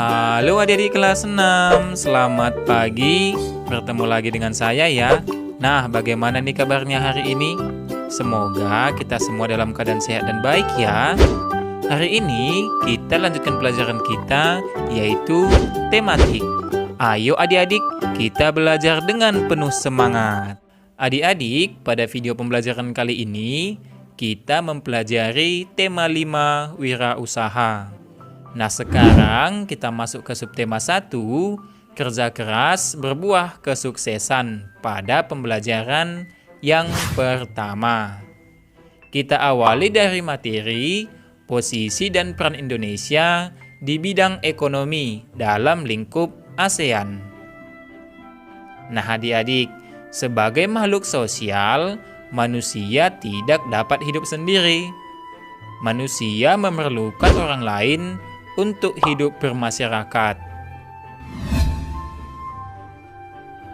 Halo adik-adik kelas 6, selamat pagi. Bertemu lagi dengan saya ya. Nah, bagaimana nih kabarnya hari ini? Semoga kita semua dalam keadaan sehat dan baik ya. Hari ini kita lanjutkan pelajaran kita, yaitu tematik. Ayo adik-adik, kita belajar dengan penuh semangat. Adik-adik, pada video pembelajaran kali ini, kita mempelajari tema 5 wirausaha. Nah, sekarang kita masuk ke subtema 1, kerja keras berbuah kesuksesan pada pembelajaran yang pertama. Kita awali dari materi, posisi dan peran Indonesia di bidang ekonomi dalam lingkup ASEAN. Nah, adik-adik, sebagai makhluk sosial, manusia tidak dapat hidup sendiri. Manusia memerlukan orang lain untuk hidup bermasyarakat.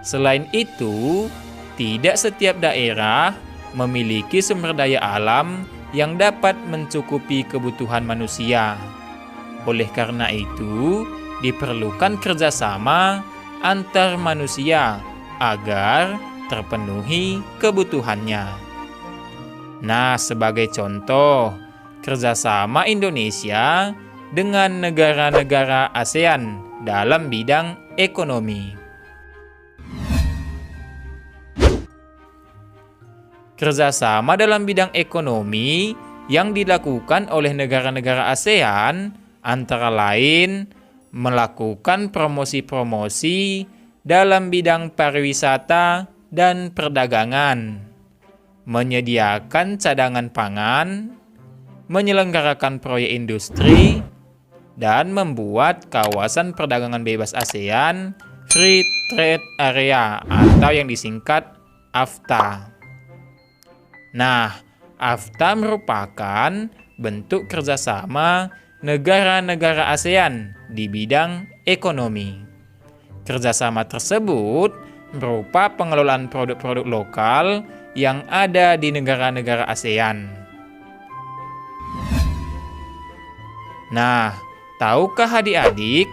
Selain itu, tidak setiap daerah memiliki sumber daya alam yang dapat mencukupi kebutuhan manusia. Oleh karena itu, diperlukan kerjasama antar manusia agar terpenuhi kebutuhannya. Nah, sebagai contoh, kerjasama Indonesia dengan negara-negara ASEAN dalam bidang ekonomi. Kerjasama dalam bidang ekonomi yang dilakukan oleh negara-negara ASEAN antara lain melakukan promosi-promosi dalam bidang pariwisata dan perdagangan, menyediakan cadangan pangan, menyelenggarakan proyek industri, dan membuat kawasan perdagangan bebas ASEAN Free Trade Area atau yang disingkat AFTA. Nah, AFTA merupakan bentuk kerjasama negara-negara ASEAN di bidang ekonomi. Kerjasama tersebut berupa pengelolaan produk-produk lokal yang ada di negara-negara ASEAN. Nah, tahukah adik-adik,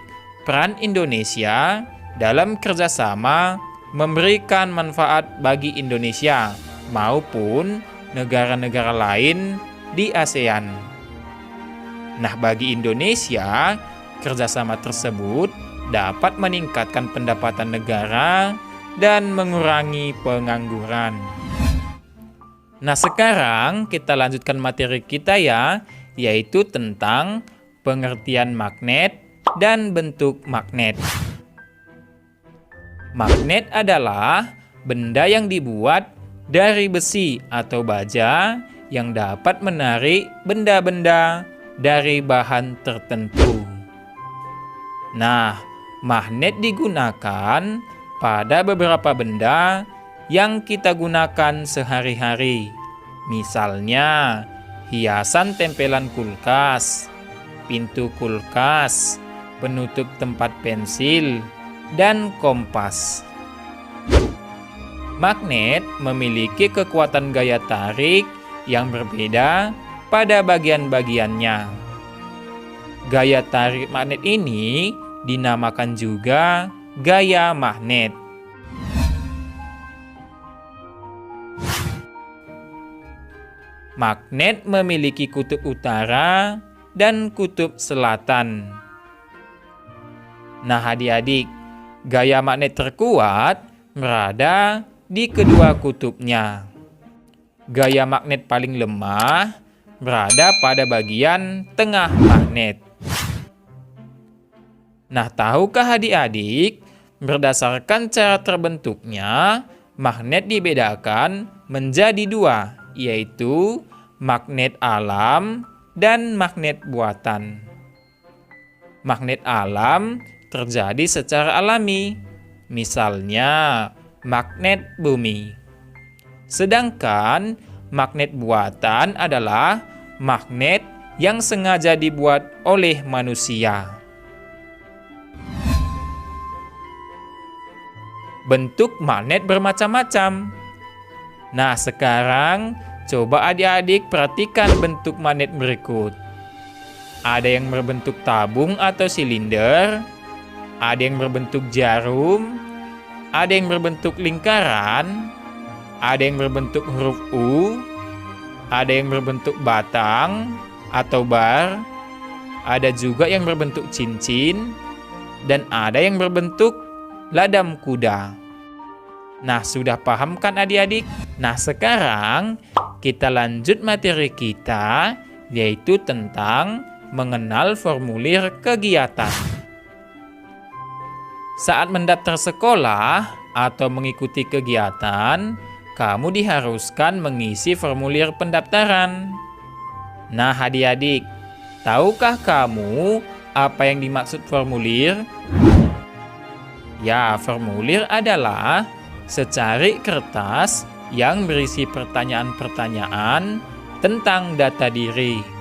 peran Indonesia dalam kerjasama memberikan manfaat bagi Indonesia maupun negara-negara lain di ASEAN. Nah, bagi Indonesia, kerjasama tersebut dapat meningkatkan pendapatan negara dan mengurangi pengangguran. Nah, sekarang kita lanjutkan materi kita ya, yaitu tentang pengertian magnet dan bentuk magnet. Magnet adalah benda yang dibuat dari besi atau baja yang dapat menarik benda-benda dari bahan tertentu. Nah, magnet digunakan pada beberapa benda yang kita gunakan sehari-hari. Misalnya, hiasan tempelan kulkas, pintu kulkas, penutup tempat pensil, dan kompas. Magnet memiliki kekuatan gaya tarik yang berbeda pada bagian-bagiannya. Gaya tarik magnet ini dinamakan juga gaya magnet. Magnet memiliki kutub utara dan kutub selatan. Nah, adik-adik, gaya magnet terkuat berada di kedua kutubnya. Gaya magnet paling lemah berada pada bagian tengah magnet. Nah, tahukah adik-adik, berdasarkan cara terbentuknya, magnet dibedakan menjadi dua, yaitu magnet alam dan magnet buatan. Magnet alam terjadi secara alami, misalnya magnet bumi. Sedangkan magnet buatan adalah magnet yang sengaja dibuat oleh manusia. Bentuk magnet bermacam-macam. Nah, sekarang coba adik-adik perhatikan bentuk magnet berikut. Ada yang berbentuk tabung atau silinder, ada yang berbentuk jarum, ada yang berbentuk lingkaran, ada yang berbentuk huruf U, ada yang berbentuk batang atau bar, ada juga yang berbentuk cincin, dan ada yang berbentuk ladam kuda. Nah, sudah paham kan adik-adik? Nah, sekarang kita lanjut materi kita, yaitu tentang mengenal formulir kegiatan. Saat mendaftar sekolah atau mengikuti kegiatan, kamu diharuskan mengisi formulir pendaftaran. Nah, adik-adik, tahukah kamu apa yang dimaksud formulir? Ya, formulir adalah secari kertas yang berisi pertanyaan-pertanyaan tentang data diri.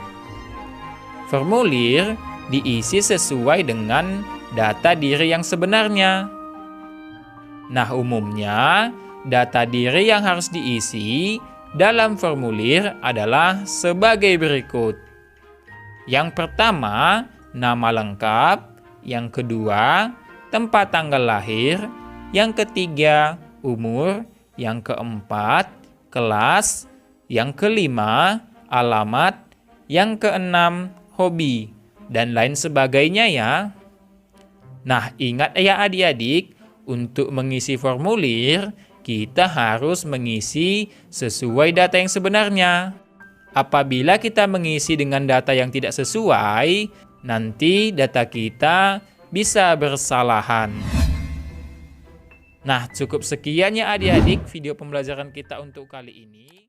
Formulir diisi sesuai dengan data diri yang sebenarnya. Nah, umumnya data diri yang harus diisi dalam formulir adalah sebagai berikut. Yang pertama, nama lengkap. Yang kedua, tempat tanggal lahir. Yang ketiga, umur. Yang keempat, kelas. Yang kelima, alamat. Yang keenam, hobi, dan lain sebagainya ya. Nah, ingat ya adik-adik, untuk mengisi formulir, kita harus mengisi sesuai data yang sebenarnya. Apabila kita mengisi dengan data yang tidak sesuai, nanti data kita bisa bersalahan. Nah, cukup sekian ya adik-adik video pembelajaran kita untuk kali ini.